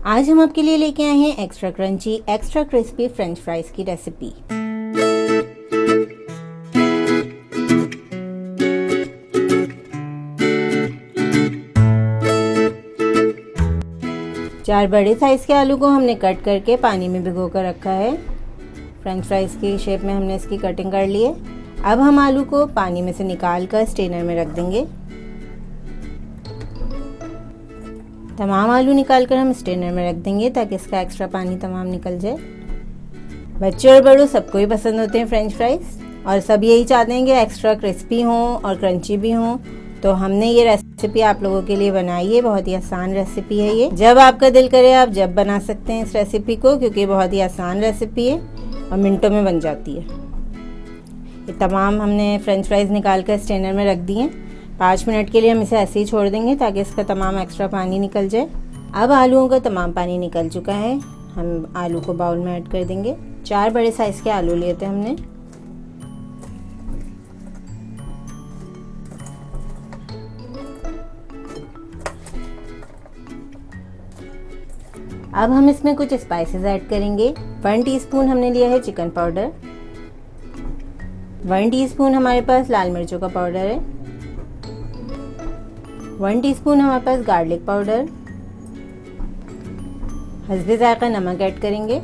आज हम आपके लिए लेके आए हैं extra crunchy extra crispy French fries की रेसिपी। चार बड़े साइज़ के आलू को हमने कट करके पानी में भिगो कर रखा है। फ्रेंच फ्राइज़ की शेप में हमने इसकी कटिंग कर ली है। अब हम आलू को पानी में से निकाल कर स्ट्रेनर में रख देंगे। तमाम आलू निकाल कर हम स्ट्रेनर में रख देंगे ताकि इसका एक्स्ट्रा पानी तमाम निकल जाए। बच्चे और बड़ों सबको ही पसंद होते हैं फ्रेंच फ्राइज़ और सब यही चाहते हैं कि एक्स्ट्रा क्रिस्पी हों और क्रंची भी हों। तो हमने ये रेसिपी आप लोगों के लिए बनाई है। बहुत ही आसान रेसिपी है ये। जब आपका दिल करे आप जब बना सकते हैं इस रेसिपी को, क्योंकि बहुत ही आसान रेसिपी है और मिनटों में बन जाती है। ये तमाम हमने फ्रेंच फ्राइज़ निकाल कर स्ट्रेनर में रख दिए। 5 मिनट के लिए हम इसे ऐसे ही छोड़ देंगे ताकि इसका तमाम एक्स्ट्रा पानी निकल जाए। अब आलूओं का तमाम पानी निकल चुका है। हम आलू को बाउल में ऐड कर देंगे। 4 बड़े साइज़ के आलू लिए थे हमने। अब हम इसमें कुछ स्पाइसेस ऐड करेंगे। 1 टीस्पून हमने लिया है चिकन पाउडर। 1 टीस्पून हमारे पास लाल मिर्चों का पाउडर है। 1 टीस्पून हमारे पास गार्लिक पाउडर। हस्बे ज़ायक़ा नमक ऐड करेंगे।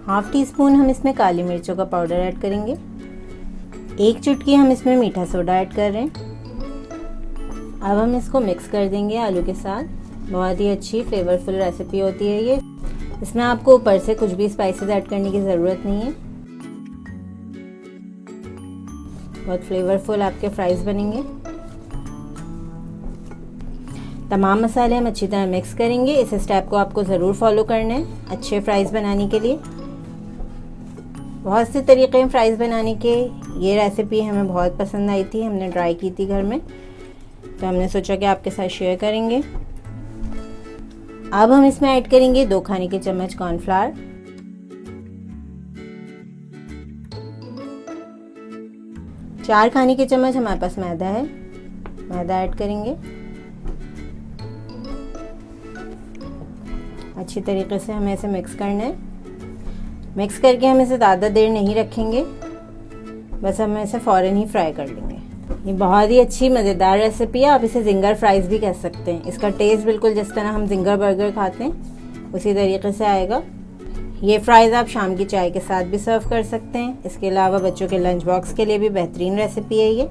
1/2 टीस्पून हम इसमें काली मिर्चों का पाउडर ऐड करेंगे। 1 चुटकी हम इसमें मीठा सोडा ऐड कर रहे हैं। अब हम इसको मिक्स कर देंगे आलू के साथ। बहुत ही अच्छी फ्लेवरफुल रेसिपी होती है ये। इसमें आपको ऊपर से कुछ भी स्पाइसेस ऐड करने की ज़रूरत नहीं है। बहुत फ्लेवरफुल आपके फ्राइज़ बनेंगे। तमाम मसाले हम अच्छी तरह मिक्स करेंगे। इस स्टेप को आपको ज़रूर फॉलो करना है अच्छे फ्राइज़ बनाने के लिए। बहुत से तरीक़े हैं फ्राइज़ बनाने के। ये रेसिपी हमें बहुत पसंद आई थी, हमने ट्राई की थी घर में, तो हमने सोचा कि आपके साथ शेयर करेंगे। अब हम इसमें ऐड करेंगे 2 खाने के चम्मच कॉर्नफ्लावर। चार खाने के चम्मच हमारे पास मैदा है। मैदा ऐड करेंगे। अच्छी तरीके से हमें इसे मिक्स करना है। मिक्स करके हम इसे ज़्यादा देर नहीं रखेंगे, बस हम इसे फ़ौरन ही फ्राई कर लेंगे। ये बहुत ही अच्छी मज़ेदार रेसिपी है। आप इसे जिंगर फ्राइज़ भी कह सकते हैं। इसका टेस्ट बिल्कुल जिस तरह हम जिंगर बर्गर खाते हैं उसी तरीके से आएगा। ये फ्राइज़ आप शाम की चाय के साथ भी सर्व कर सकते हैं। इसके अलावा बच्चों के लंच बॉक्स के लिए भी बेहतरीन रेसिपी है ये।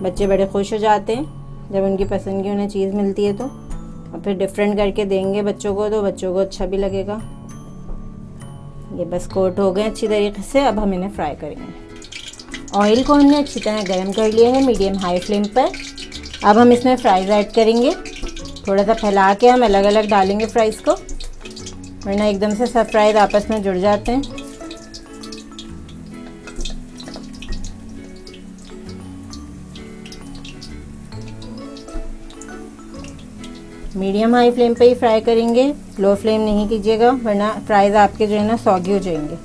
बच्चे बड़े खुश हो जाते हैं जब उनकी पसंद की उन्हें चीज़ मिलती है तो, और फिर डिफरेंट करके देंगे बच्चों को तो बच्चों को अच्छा भी लगेगा। ये बस कोट हो गए अच्छी तरीके से। अब हम इन्हें फ्राई करेंगे। ऑयल को हमने अच्छी तरह गर्म कर लिया है मीडियम हाई फ्लेम पर। अब हम इसमें फ्राइज़ ऐड करेंगे। थोड़ा सा फैला के हम अलग अलग डालेंगे फ्राइज़ को, वरना एकदम से सब फ्राइज़ आपस में जुड़ जाते हैं। मीडियम हाई फ्लेम पे ही फ्राई करेंगे, लो फ्लेम नहीं कीजिएगा, वरना फ्राइज़ आपके जो है ना सॉगी हो जाएंगे।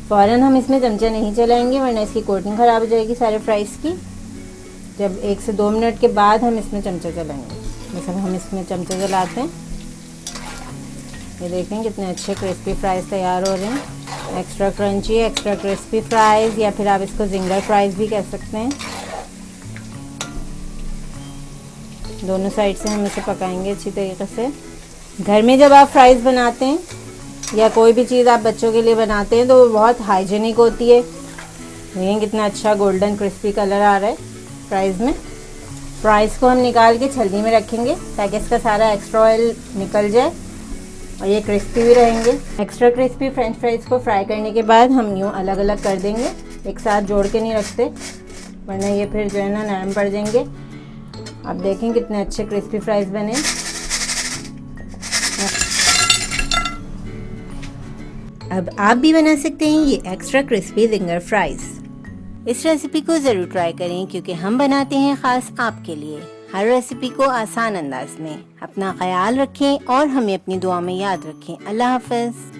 फ़ौरन हम इसमें चमचा नहीं चलाएंगे, वरना इसकी कोटिंग ख़राब हो जाएगी सारे फ्राइज़ की। जब 1 से 2 मिनट के बाद हम इसमें चमचा चलाएंगे। जैसे हम इसमें चमचा चलाते हैं, ये देखें कितने अच्छे क्रिस्पी फ्राइज़ तैयार हो रहे हैं। Extra crunchy extra crispy fries, या फिर आप इसको जिंगर फ्राइज़ भी कह सकते हैं। दोनों साइड से हम इसे पकाएंगे अच्छी तरीके से। घर में जब आप फ्राइज़ बनाते हैं या कोई भी चीज़ आप बच्चों के लिए बनाते हैं तो वो बहुत हाइजीनिक होती है। देखें कितना अच्छा गोल्डन क्रिस्पी कलर आ रहा है फ्राइज़ में। फ्राइज़ को हम निकाल के छलनी में रखेंगे ताकि इसका सारा एक्स्ट्रा ऑयल निकल जाए और ये क्रिस्पी भी रहेंगे। एक्स्ट्रा क्रिस्पी फ्रेंच फ्राइज़ को फ्राई करने के बाद हम यूँ अलग अलग कर देंगे, एक साथ जोड़ के नहीं रखते, वरना ये फिर जो है ना नरम पड़ जाएंगे। आप देखें कितने अच्छे क्रिस्पी फ्राइज़ बने। अब आप भी बना सकते हैं ये एक्स्ट्रा क्रिस्पी जिंगर फ्राइज़। इस रेसिपी को ज़रूर ट्राई करें क्योंकि हम बनाते हैं ख़ास आपके लिए हर रेसिपी को आसान अंदाज में। अपना ख्याल रखें और हमें अपनी दुआ में याद रखें। अल्लाह हाफ़िज़।